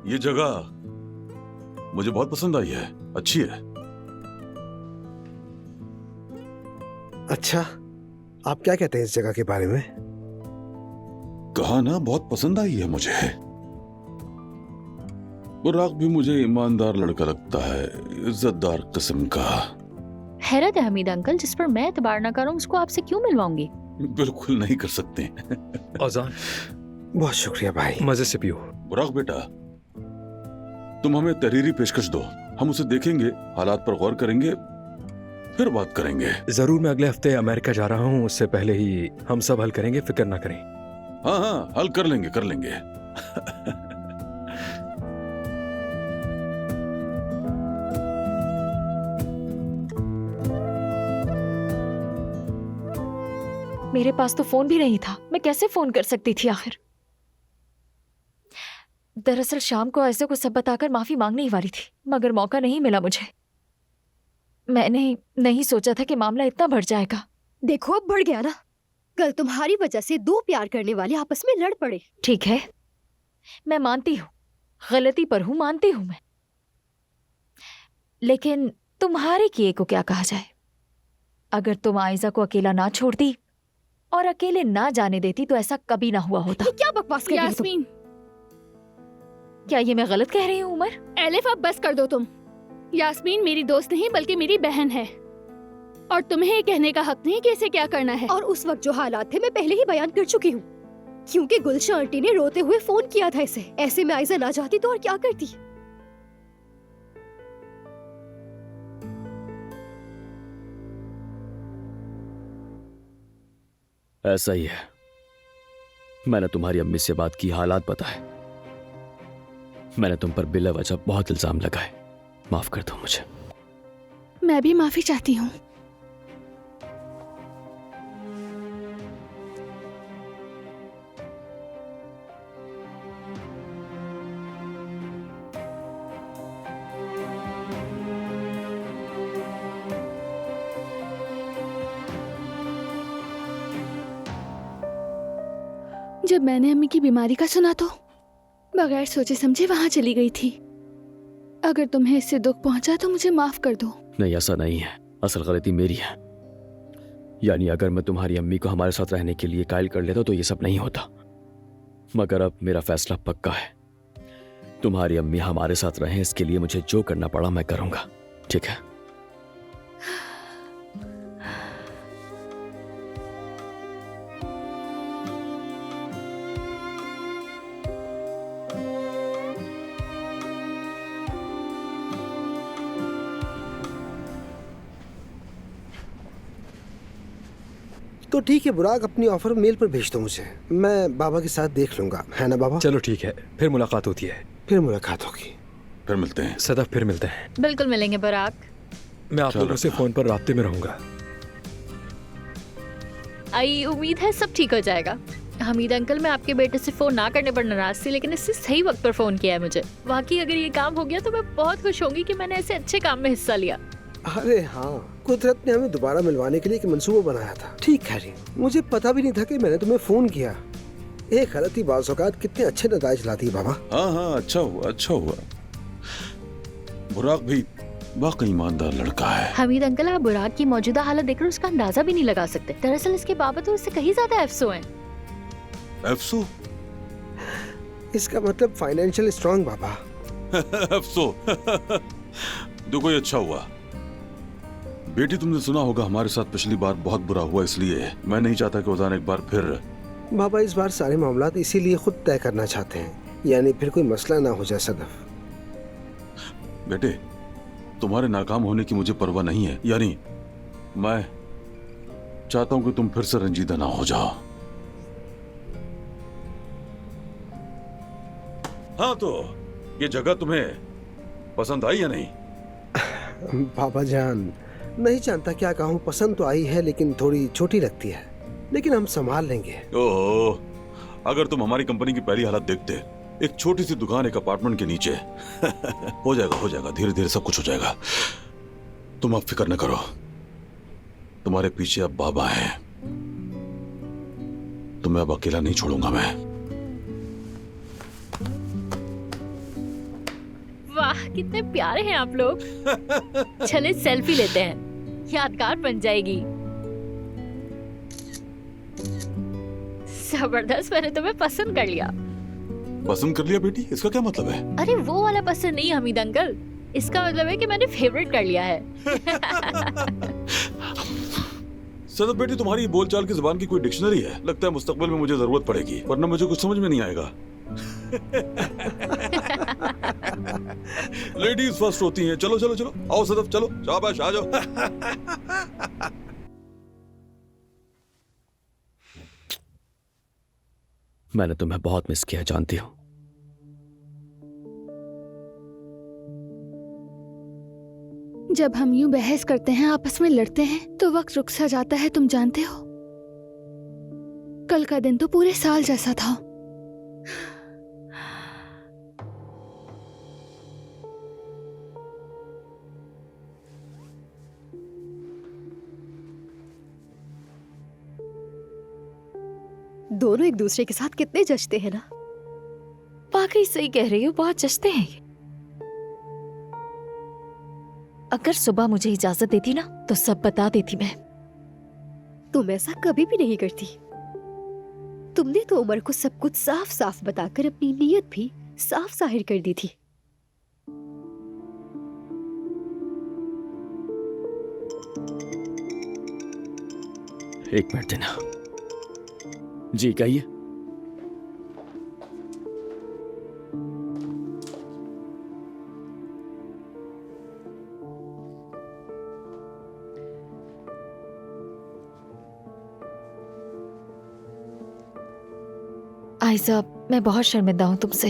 ये जगह मुझे बहुत पसंद आई है, अच्छी है। अच्छा, आप क्या कहते हैं इस जगह के बारे में? कहा ना, बहुत पसंद आई है मुझे। बुराक भी मुझे ईमानदार लड़का लगता है, इज्जतदार किस्म का। हैरत है हमीद अंकल, जिस पर मैं एतबार ना करूं उसको आपसे क्यों मिलवाऊंगी? बिल्कुल नहीं कर सकते। फौजान, बहुत शुक्रिया भाई। मजे से पियो। बुराक बेटा, तुम हमें तहरीरी पेशकश दो, हम उसे देखेंगे, हालात पर गौर करेंगे, फिर बात करेंगे। जरूर, मैं अगले हफ्ते अमेरिका जा रहा हूँ, उससे पहले ही हम सब हल करेंगे, फिक्र ना करें। हाँ हाँ, हल कर लेंगे, कर लेंगे। मेरे पास तो फोन भी नहीं था, मैं कैसे फोन कर सकती थी आखिर? दरअसल शाम को ऐसे को सब बताकर माफी मांगने ही वाली थी, मगर मौका नहीं मिला मुझे। मैंने नहीं सोचा था कि मामला इतना बढ़ जाएगा। देखो, अब बढ़ गया ना। कल तुम्हारी वजह से दो प्यार करने वाले आपस में लड़ पड़े। ठीक है, मैं मानती हूँ, गलती पर हूँ, मानती हूँ मैं, लेकिन तुम्हारे किए को क्या कहा जाए? अगर तुम आयजा को अकेला ना छोड़ती और अकेले ना जाने देती तो ऐसा कभी ना हुआ होता। ये क्या बकवास कर रही हो तुम? यास्मीन, क्या ये मैं गलत कह रही हूँ उमर? एलिफ अब बस कर दो तुम। यास्मीन मेरी दोस्त नहीं बल्कि मेरी बहन है, और तुम्हें ये कहने का हक नहीं कि इसे क्या करना है। और उस वक्त जो हालात थे मैं पहले ही बयान कर चुकी हूँ, क्योंकि गुलशन आंटी ने रोते हुए फोन किया था इसे। ऐसे में आयजा ना चाहती तो और क्या करती? ऐसा ही है, मैंने तुम्हारी अम्मी से बात की, हालात बताए, मैंने तुम पर बिला वजह बहुत इल्जाम लगाए, माफ कर दो मुझे। मैं भी माफी चाहती हूँ। जब मैंने अम्मी की बीमारी का सुना तो बगैर सोचे समझे वहां चली गई थी। अगर तुम्हें इससे दुख पहुंचा तो मुझे माफ कर दो। नहीं, ऐसा नहीं है, असल गलती मेरी है। यानी अगर मैं तुम्हारी अम्मी को हमारे साथ रहने के लिए कायल कर लेता तो ये सब नहीं होता, मगर अब मेरा फैसला पक्का है, तुम्हारी अम्मी हमारे साथ रहें, इसके लिए मुझे जो करना पड़ा मैं करूंगा, ठीक है? तो ठीक है बुराक, अपनी ऑफर मेल पर भेज दो मुझे, मैं बाबा के साथ देख लूंगा, है ना बाबा? चलो ठीक है, फिर मुलाकात होती है। फिर मुलाकात होगी, फिर मिलते हैं। सदफ, फिर मिलते हैं। बिल्कुल मिलेंगे बुराक। मैं आप लोगों से फोन पर राब्ते में रहूंगा। आई उम्मीद है सब ठीक हो जाएगा। हमीद अंकल, मैं आपके बेटे से फोन ना करने पर नाराज थी, लेकिन इससे सही वक्त पर फोन किया है मुझे। वाकई अगर ये काम हो गया तो मैं बहुत खुश होंगी कि मैंने ऐसे अच्छे काम में हिस्सा लिया। अरे हाँ, कुदरत ने हमें दोबारा मिलवाने के लिए एक मंसूबा बनाया था। ठीक है री, मुझे पता भी नहीं था कि मैंने तुम्हें फोन किया। एक गलती बाज़ औक़ात कितने अच्छे नताइज लाती है बाबा। हाँ हाँ, अच्छा हुआ, अच्छा हुआ। बुराक भी वाकई ईमानदार लड़का है। हमीद अंकल, आप बुराक की मौजूदा हालत देखकर उसका अंदाजा भी नहीं लगा सकते। दरअसल इसके बाबत तो उससे कहीं ज्यादा अफसो हैं। अफसो? इसका मतलब फाइनेंशियल स्ट्रांग बाबा। अफसो। देखो ये अच्छा हुआ। बेटी, तुमने सुना होगा हमारे साथ पिछली बार बहुत बुरा हुआ, इसलिए मैं नहीं चाहता कि उदान एक बार फिर। बाबा इस बार सारे मामलात इसीलिए खुद तय करना चाहते हैं, यानी फिर कोई मसला ना हो जाए सदफ। बेटे, तुम्हारे नाकाम होने की मुझे परवाह नहीं है, यानी मैं चाहता हूं कि तुम फिर से रंजीदा ना हो जाओ। हाँ, तो ये जगह तुम्हें पसंद आई या नहीं? बाबा जान, नहीं जानता क्या कहूँ, पसंद तो आई है लेकिन थोड़ी छोटी लगती है, लेकिन हम संभाल लेंगे। ओहो, अगर तुम हमारी कंपनी की पहली हालत देखते, एक छोटी सी दुकान एक अपार्टमेंट के नीचे हो जाएगा, धीरे धीरे सब कुछ हो जाएगा। तुम अब फिक्र न करो, तुम्हारे पीछे अब बाबा हैं। तुम्हें अब अकेला नहीं छोड़ूंगा मैं। वाह, कितने प्यारे हैं आप लोग। चले सेल्फी लेते हैं, यादगार बन जाएगी। जबरदस्त, मैंने तुम्हें पसंद कर लिया। पसंद कर लिया बेटी? इसका क्या मतलब है? अरे वो वाला पसंद नहीं हमीद अंकल, इसका मतलब है कि मैंने फेवरेट कर लिया है। सदफ बेटी, तुम्हारी बोलचाल की जुबान की कोई डिक्शनरी है? लगता है मुस्तकबिल में मुझे जरूरत पड़ेगी, वरना मुझे कुछ समझ में नहीं आएगा। लेडीज फर्स्ट होती हैं। चलो चलो चलो, आओ सदफ, चलो, शाबाश, आ जाओ। मैंने तुम्हें बहुत मिस किया, जानती हूँ। जब हम यूं बहस करते हैं, आपस में लड़ते हैं, तो वक्त रुक सा जाता है, तुम जानते हो। कल का दिन तो पूरे साल जैसा था। दोनों एक दूसरे के साथ कितने जचते हैं ना। वाकई सही कह रही हो, बहुत जचते हैं ये। अगर सुबह मुझे इजाजत देती ना तो सब बता देती मैं। तुम ऐसा कभी भी नहीं करती। तुमने तो उमर को सब कुछ साफ साफ बताकर अपनी नीयत भी साफ जाहिर कर दी थी। एक मिनट देना। जी कहिए। आयजा, मैं बहुत शर्मिंदा हूँ तुमसे।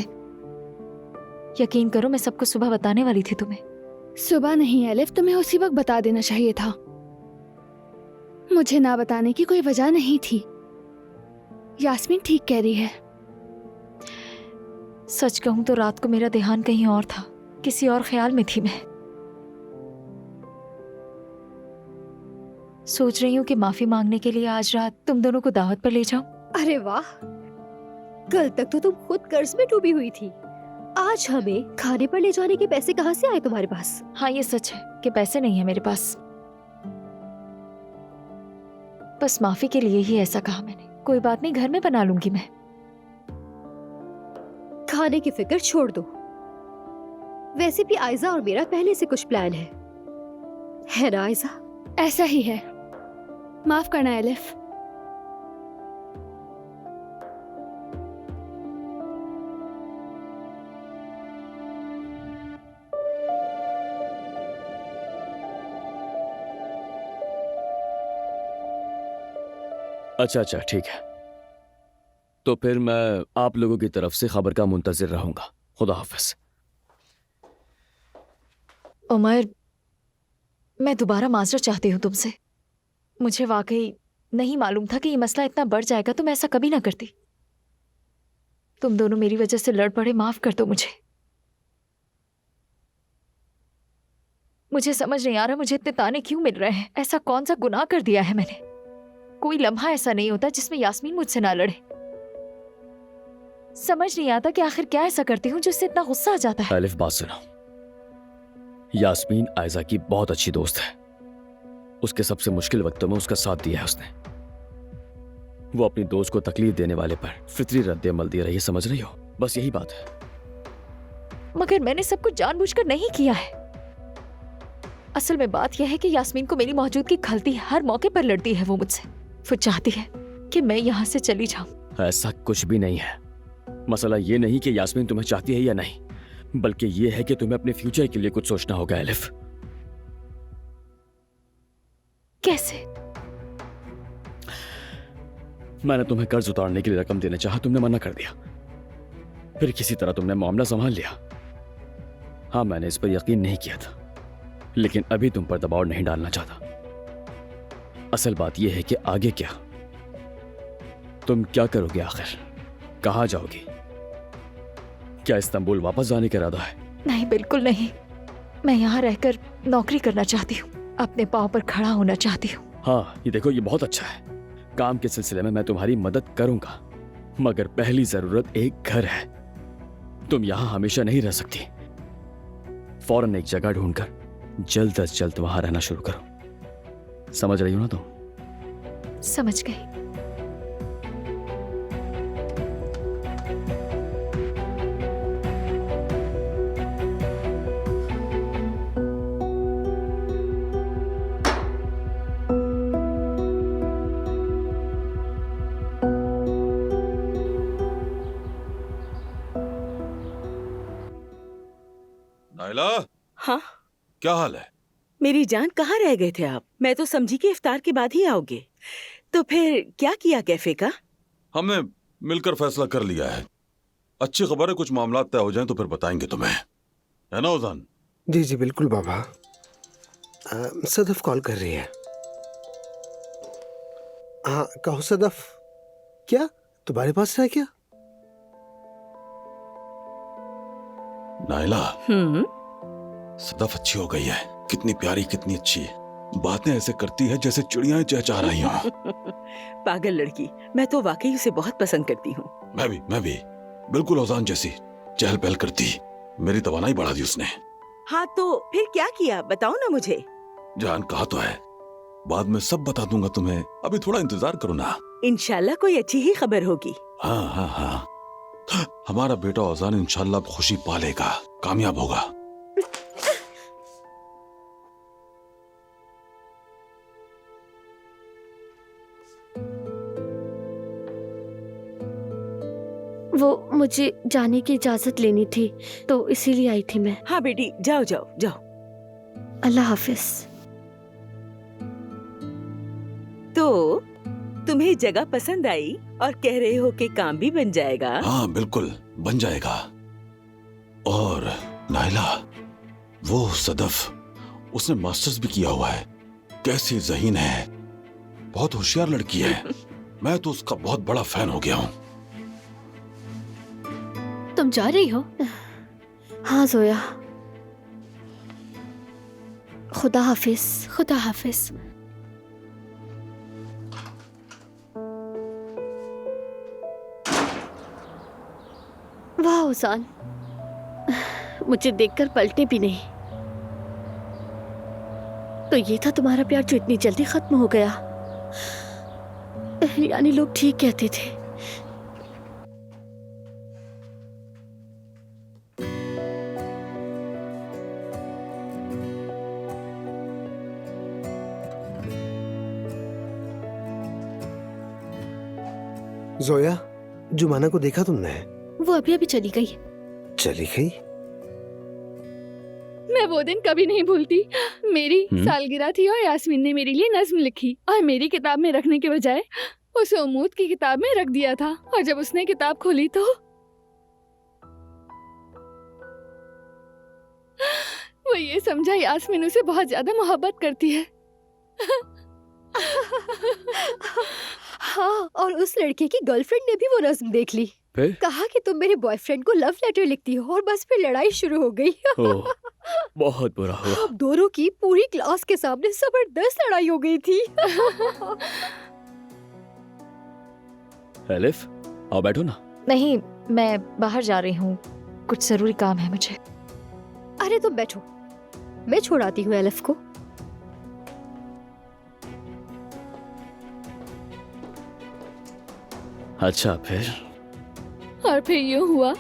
यकीन करो, मैं सबको सुबह बताने वाली थी तुम्हें। सुबह नहीं एलिफ, तुम्हें उसी वक्त बता देना चाहिए था। मुझे ना बताने की कोई वजह नहीं थी। यास्मीन ठीक कह रही है। सच कहूं तो रात को मेरा ध्यान कहीं और था, किसी और ख्याल में थी मैं। सोच रही हूँ कि माफी मांगने के लिए आज रात तुम दोनों को दावत पर ले जाऊं। अरे वाह, कल तक तो तुम खुद कर्ज में डूबी हुई थी। आज हमें खाने पर ले जाने के पैसे कहाँ से आए तुम्हारे पास? हाँ, ये सच है कि पैसे नहीं है मेरे पास। बस माफी के लिए ही ऐसा कहा मैंने। कोई बात नहीं, घर में बना लूंगी मैं। खाने की फिक्र छोड़ दो। वैसे भी आयजा और मेरा पहले से कुछ प्लान है ना आयजा? ऐसा ही है। माफ करना एलिफ। अच्छा ठीक है, तो फिर मैं आप लोगों की तरफ से खबर का मुंतजिर रहूंगा। खुदा हाफिज। उमर, मैं दोबारा माजरत चाहती हूँ तुमसे। मुझे वाकई नहीं मालूम था कि ये मसला इतना बढ़ जाएगा, तो मैं ऐसा कभी ना करती। तुम दोनों मेरी वजह से लड़ पड़े, माफ कर दो मुझे। मुझे समझ नहीं आ रहा मुझे इतने ताने क्यों मिल रहे हैं। ऐसा कौन सा गुनाह कर दिया है मैंने? कोई लम्हा ऐसा नहीं होता जिसमें यास्मीन मुझसे ना लड़े। समझ नहीं आता कि आखिर क्या ऐसा करती हूँ जिससे इतना गुस्सा आ जाता है। अलिफ, बात सुनो। यास्मीन आयजा की बहुत अच्छी दोस्त है। उसके सबसे मुश्किल वक्तों में उसका साथ दिया है उसने। वो अपनी दोस्त को तकलीफ देने वाले पर फितरी रद्द-ए-अमल दे रही है, समझ रही हो? बस यही बात है। मगर मैंने सब कुछ जानबूझकर नहीं किया है। असल में बात यह है कि यास्मीन को मेरी मौजूदगी खलती है। हर मौके पर लड़ती है वो मुझसे। वो चाहती है कि मैं यहाँ से चली जाऊं। ऐसा कुछ भी नहीं है। मसला ये नहीं कि यास्मीन तुम्हें चाहती है या नहीं, बल्कि ये है कि तुम्हें अपने फ्यूचर के लिए कुछ सोचना होगा एलिफ। कैसे? मैंने तुम्हें कर्ज उतारने के लिए रकम देने चाहा, तुमने मना कर दिया। फिर किसी तरह तुमने मामला संभाल लिया। हाँ, मैंने इस पर यकीन नहीं किया था, लेकिन अभी तुम पर दबाव नहीं डालना चाहता। असल बात यह है कि आगे क्या, तुम क्या करोगे आखिर? कहाँ जाओगी? क्या इस्तांबुल वापस जाने का इरादा है? नहीं, बिल्कुल नहीं। मैं यहाँ रहकर नौकरी करना चाहती हूँ, अपने पाँव पर खड़ा होना चाहती हूँ। हाँ, ये देखो, ये बहुत अच्छा है। काम के सिलसिले में मैं तुम्हारी मदद करूंगा, मगर पहली जरूरत एक घर है। तुम यहाँ हमेशा नहीं रह सकती। फौरन एक जगह ढूंढकर जल्द अज जल्द वहां रहना शुरू करो। समझ रही हो ना तुम? समझ गई। नाइला, हाँ क्या हाल है? मेरी जान, कहाँ रह गए थे आप? मैं तो समझी कि इफ्तार के बाद ही आओगे। तो फिर क्या किया कैफे का? हमने मिलकर फैसला कर लिया है। अच्छी खबर है, कुछ मामला तय हो जाएं तो फिर बताएंगे तुम्हें, है ना उजान? जी जी बिल्कुल बाबा। सदफ कॉल कर रही है। हाँ कहो सदफ, क्या तुम्हारे पास है क्या? नाइला, सदफ अच्छी हो गई है। कितनी प्यारी, कितनी अच्छी, बातें ऐसे करती है जैसे चिड़ियां चहचहा रही हों। पागल लड़की, मैं तो वाकई उसे बहुत पसंद करती हूँ। मैं भी बिल्कुल औजान जैसी चहल पहल करती। मेरी तवानाई बढ़ा दी उसने। हाँ तो फिर क्या किया, बताओ ना मुझे। जान, कहा तो है बाद में सब बता दूंगा तुम्हें, अभी थोड़ा इंतजार करो ना। इंशाल्लाह कोई अच्छी ही खबर होगी। हाँ हाँ हाँ, हमारा बेटा औजान इंशाल्लाह खुशी पालेगा, कामयाब होगा। वो मुझे जाने की इजाजत लेनी थी, तो इसीलिए आई थी मैं। हाँ बेटी, जाओ जाओ जाओ। अल्लाह हाफिज। तो तुम्हें जगह पसंद आई और कह रहे हो कि काम भी बन जाएगा? हाँ बिल्कुल बन जाएगा। और नाइला, वो सदफ, उसने मास्टर्स भी किया हुआ है। कैसी ज़हीन है, बहुत होशियार लड़की है। मैं तो उसका बहुत बड़ा फैन हो गया हूँ। तुम जा रही हो? हाँ जोया, खुदा हाफिज। खुदा हाफिज। वाह उजान, मुझे देखकर पलटे भी नहीं। तो ये था तुम्हारा प्यार जो इतनी जल्दी खत्म हो गया। यानी लोग ठीक कहते थे। जोया, जुमाना को देखा तुमने? वो अभी अभी चली गई। चली गई? मैं वो दिन कभी नहीं भूलती। मेरी सालगिरह थी और यास्मीन ने मेरे लिए नज्म लिखी और मेरी किताब में रखने के बजाय उसे उमूद की किताब में रख दिया था। और जब उसने किताब खोली तो वो ये समझा यास्मीन उसे बहुत ज्यादा मोहब्बत करती है। हाँ, और उस लड़के की गर्लफ्रेंड ने भी वो रस्म देख ली। फिर कहा कि तुम मेरे बॉयफ्रेंड को लव लेटर लिखती हो, और बस फिर लड़ाई शुरू हो गई। ओह, बहुत बुरा हुआ। अब दोनों की पूरी क्लास के सामने जबरदस्त लड़ाई हो गई थी। एलिफ, आओ बैठो ना। नहीं, मैं बाहर जा रही हूँ, कुछ जरूरी काम है मुझे। अरे तुम बैठो, मैं छोड़ाती हूँ एलिफ को। अच्छा, फिर? और फिर यूं हुआ।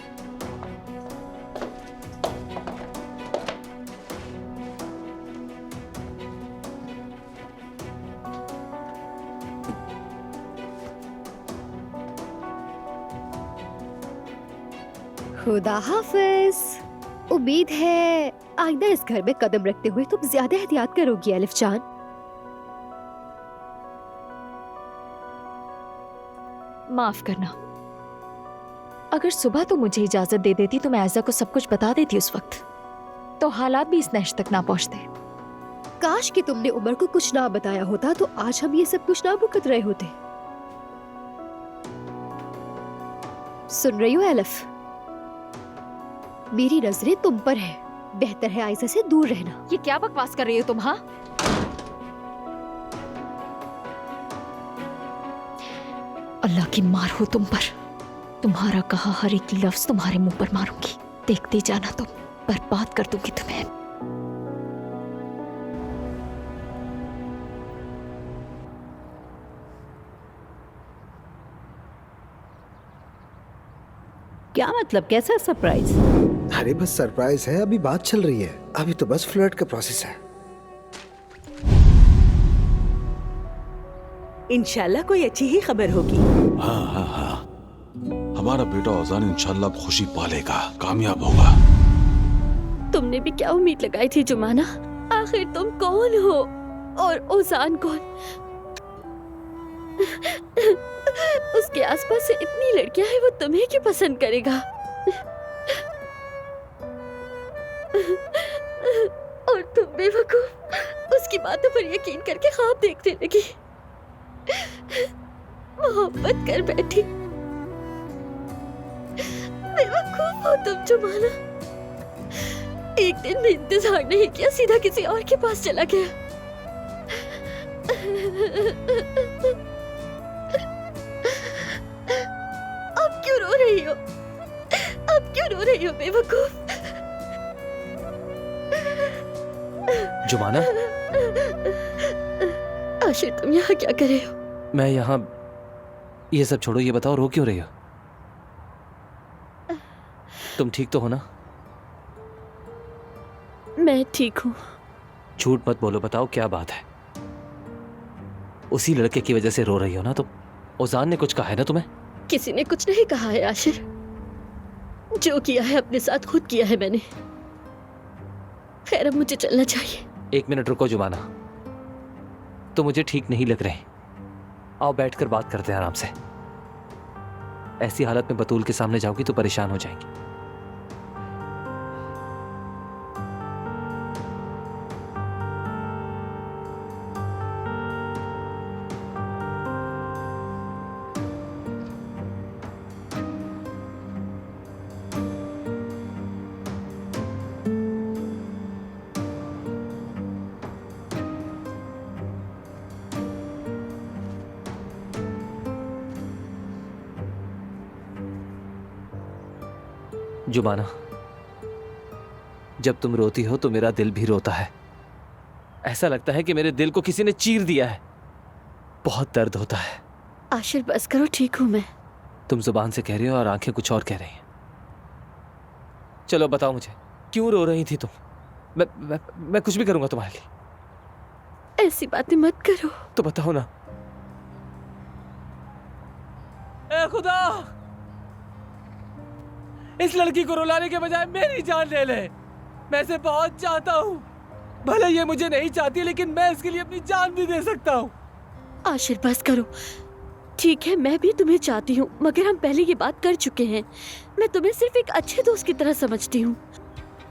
खुदा हाफिज। उम्मीद है आइंदा इस घर में कदम रखते हुए तुम ज्यादा एहतियात करोगी एलिफ जान। माफ करना। अगर सुबह तो मुझे इजाजत दे देती तो मैं आयजा को सब कुछ बता देती उस वक्त, तो हालात भी इस नहज तक ना पहुंचते। काश कि तुमने उमर को कुछ ना बताया होता तो आज हम ये सब कुछ ना भुगत रहे होते। सुन रही हो एलिफ, मेरी नजरें तुम पर है, बेहतर है आयजा से दूर रहना। ये क्या बकवास कर रही हो तुम? हाँ, अल्लाह की मार हो तुम पर। तुम्हारा कहा हर एक लफ्ज तुम्हारे मुंह पर मारूंगी। देखते जाना तुम, बर्बाद कर दूंगी तुम्हें। क्या मतलब, कैसा सरप्राइज? अरे बस सरप्राइज है, अभी बात चल रही है, अभी तो बस फ्लर्ट का प्रोसेस है। इंशाल्लाह कोई अच्छी ही खबर होगी। हाँ हाँ हाँ, हमारा बेटा ओजान इंशाल्लाह खुशी पालेगा, कामयाब होगा। तुमने भी क्या उम्मीद लगाई थी जुमाना? आखिर तुम कौन हो और ओजान कौन? उसके आसपास से इतनी लड़कियां हैं, वो तुम्हें क्यों पसंद करेगा? और तुम बेवकूफ उसकी बातों पर यकीन करके ख्वाब देखने लगी, मोहब्बत कर बैठी। बेवकूफ हो तुम जुमाना। एक दिन भी इंतजार नहीं किया, सीधा किसी और के पास चला गया। अब क्यों रो रही हो? अब क्यों रो रही हो बेवकूफ? जुमाना, आशिर तुम यहाँ क्या कर रहे हो? मैं यहाँ, ये सब छोड़ो, ये बताओ रो क्यों रही हो? तुम ठीक तो हो ना? मैं ठीक हूँ। झूठ मत बोलो, बताओ क्या बात है। उसी लड़के की वजह से रो रही हो ना? तो ओजान ने कुछ कहा है ना तुम्हें? किसी ने कुछ नहीं कहा है आशिर, जो किया है अपने साथ खुद किया है मैंने। खैर अब मुझे चलना चाहिए। एक मिनट रुको जुमाना, तो मुझे ठीक नहीं लग रहे। आओ बैठकर बात करते हैं आराम से। ऐसी हालत में बतूल के सामने जाओगी तो परेशान हो जाएंगी। जुमाना, जब तुम रोती हो तो मेरा दिल भी रोता है। ऐसा लगता है कि मेरे दिल को किसी ने चीर दिया है। बहुत दर्द होता है। आशिर बस करो, ठीक हूँ मैं। तुम जुबान से कह रही हो और आंखें कुछ और कह रही हैं। चलो बताओ मुझे, क्यों रो रही थी तुम? मैं कुछ भी करूंगा तुम्हारे लिए। ऐसी बातें मत करो। तो बताओ ना। ए खुदा, इस लड़की को रुलाने के बजाय मेरी जान ले ले। मैं इसे बहुत चाहता हूँ। भले ये मुझे नहीं चाहती, लेकिन मैं इसके लिए अपनी जान भी दे सकता हूँ। आशिर बस करो। ठीक है, मैं भी तुम्हें चाहती हूँ, मगर हम पहले ये बात कर चुके हैं। मैं तुम्हें सिर्फ एक अच्छे दोस्त की तरह समझती हूँ।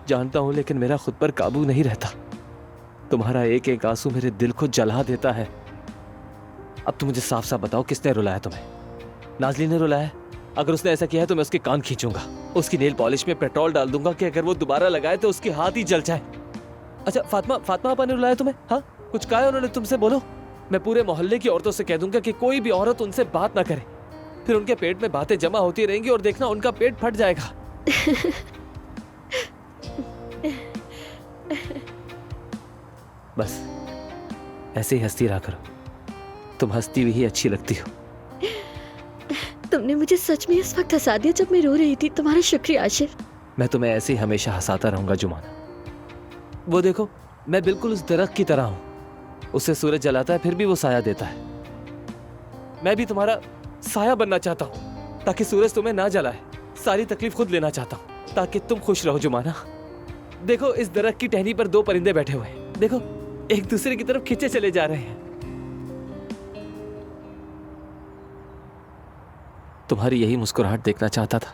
जानता हूँ, लेकिन मेरा खुद पर काबू नहीं रहता। तुम्हारा एक एक आंसू मेरे दिल को जला देता है। अब तुम मुझे साफ साफ बताओ, किसने रुलाया तुम्हें? नाज़ली ने रुलाया? अगर उसने ऐसा किया है तो मैं उसके कान खींचूंगा, उसकी नेल पॉलिश में पेट्रोल डाल दूंगा कि अगर वो दोबारा लगाए तो उसके हाथ ही जल जाए। अच्छा, फातिमा आपा ने रुलाया तुम्हें? हाँ, कुछ कहा है उन्होंने तुमसे? बोलो। मैं पूरे मोहल्ले की औरतों से कह दूंगा कि कोई भी औरत उनसे बात ना करे। फिर उनके पेट में बातें जमा होती रहेंगी और देखना उनका पेट फट जाएगा। बस ऐसे ही हंसती रहा करो। तुम हंसती हुई ही अच्छी लगती हो। तुमने मुझे सच में इस वक्त हंसा दिया जब मैं रो रही थी। तुम्हारा शुक्रिया आशिर। मैं तुम्हें ऐसे ही हमेशा हंसाता रहूंगा जुमाना। वो देखो, मैं बिल्कुल उस दरख्त की तरह हूं। उससे सूरज जलाता है फिर भी वो साया देता है। मैं भी तुम्हारा साया बनना चाहता हूं ताकि सूरज तुम्हें ना जलाए। सारी तकलीफ खुद लेना चाहता हूं ताकि तुम खुश रहो जुमाना। देखो, इस दरख्त की टहनी पर दो परिंदे बैठे हुए हैं। देखो, एक दूसरे की तरफ खींचे चले जा रहे हैं। तुम्हारी यही मुस्कुराहट देखना चाहता था।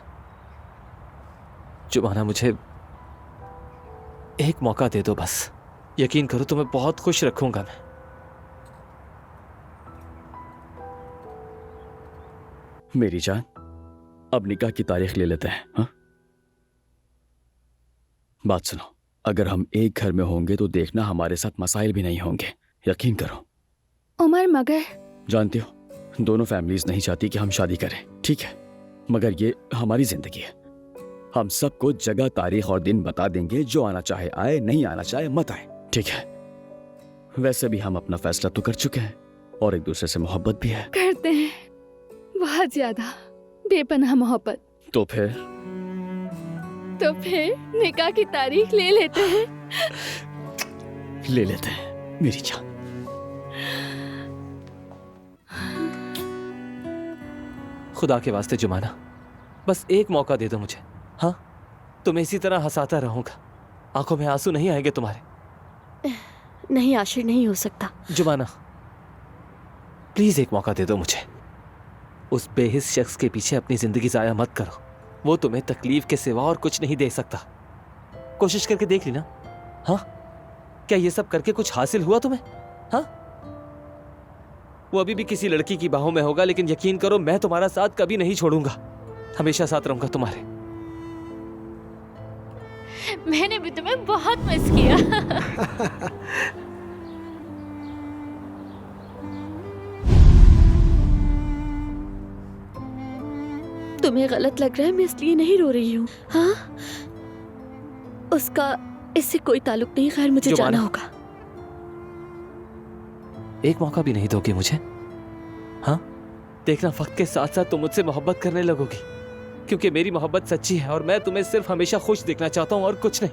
जुमाना, मुझे एक मौका दे दो बस। यकीन करो तुम्हें बहुत खुश रखूंगा मैं। मेरी जान, अब निकाह की तारीख ले लेते हैं। हाँ, बात सुनो, अगर हम एक घर में होंगे तो देखना हमारे साथ मसाइल भी नहीं होंगे। यकीन करो। उमर, मगर जानती हो, दोनों फैमिलीज नहीं चाहती कि हम शादी करें, ठीक है, मगर ये हमारी जिंदगी है। हम सबको जगह, तारीख और दिन बता देंगे। जो आना चाहे आए, नहीं आना चाहे मत आए, ठीक है। वैसे भी हम अपना फैसला तो कर चुके हैं और एक दूसरे से मोहब्बत भी है। करते हैं, बहुत ज्यादा, बेपनाह मोहब्बत। तो फिर निकाह की तारीख ले लेते हैं। ले लेते हैं मेरी जान। खुदा के वास्ते जुमाना, बस एक मौका दे दो मुझे। हाँ, तुम्हें इसी तरह हंसाता रहूंगा। आंखों में आंसू नहीं आएंगे तुम्हारे। नहीं आशिर, नहीं हो सकता। जुमाना, प्लीज एक मौका दे दो मुझे। उस बेहिस शख्स के पीछे अपनी जिंदगी जाया मत करो। वो तुम्हें तकलीफ के सिवा और कुछ नहीं दे सकता। कोशिश करके देख ली ना। हाँ, क्या ये सब करके कुछ हासिल हुआ तुम्हें? हाँ, वो अभी भी किसी लड़की की बाहों में होगा, लेकिन यकीन करो मैं तुम्हारा साथ कभी नहीं छोड़ूंगा। हमेशा साथ रहूंगा तुम्हारे। मैंने भी तुम्हें बहुत मिस किया। तुम्हें गलत लग रहा है, मैं इसलिए नहीं रो रही हूँ। हाँ, उसका इससे कोई ताल्लुक नहीं। खैर, मुझे जाना होगा। एक मौका भी नहीं दोगे मुझे? हाँ, देखना वक्त के साथ साथ तुम मुझसे मोहब्बत करने लगोगी, क्योंकि मेरी मोहब्बत सच्ची है और मैं तुम्हें सिर्फ हमेशा खुश देखना चाहता हूँ और कुछ नहीं।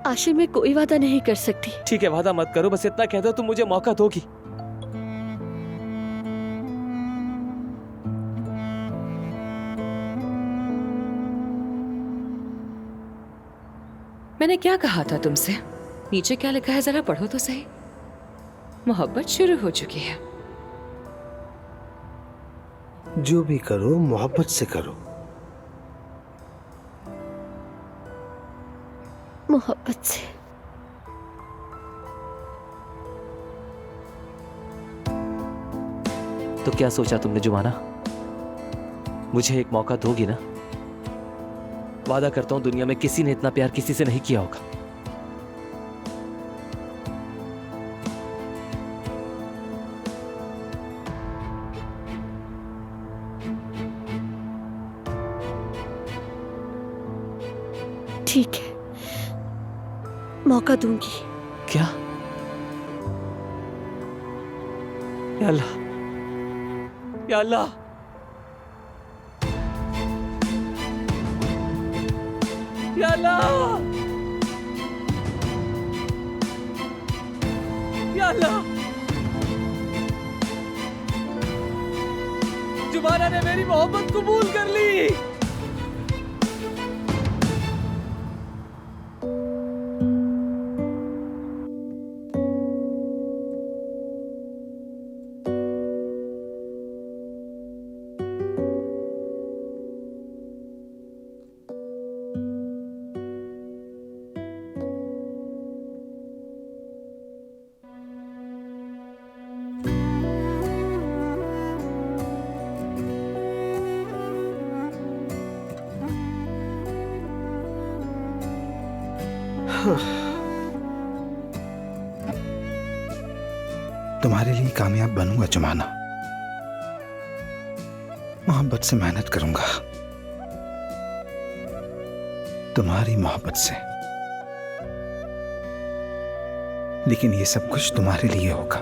आशिर, मैं कोई वादा नहीं कर सकती। ठीक है, वादा मत करो, बस इतना कह दो तुम मुझे मौका दोगी। मैंने क्या कहा था तुमसे? नीचे क्या लिखा है जरा पढ़ो तो सही। मोहब्बत शुरू हो चुकी है। जो भी करो मोहब्बत से करो। मोहब्बत से। तो क्या सोचा तुमने जुमाना? मुझे एक मौका दोगी ना? वादा करता हूं दुनिया में किसी ने इतना प्यार किसी से नहीं किया होगा। ठीक है, मौका दूंगी। क्या? या अल्लाह, या अल्लाह, या अल्लाह, या अल्लाह, जुमाना ने मेरी मोहब्बत कबूल कर ली। तुम्हारे लिए कामयाब बनूंगा जुमाना। मोहब्बत से मेहनत करूंगा, तुम्हारी मोहब्बत से। लेकिन ये सब कुछ तुम्हारे लिए होगा।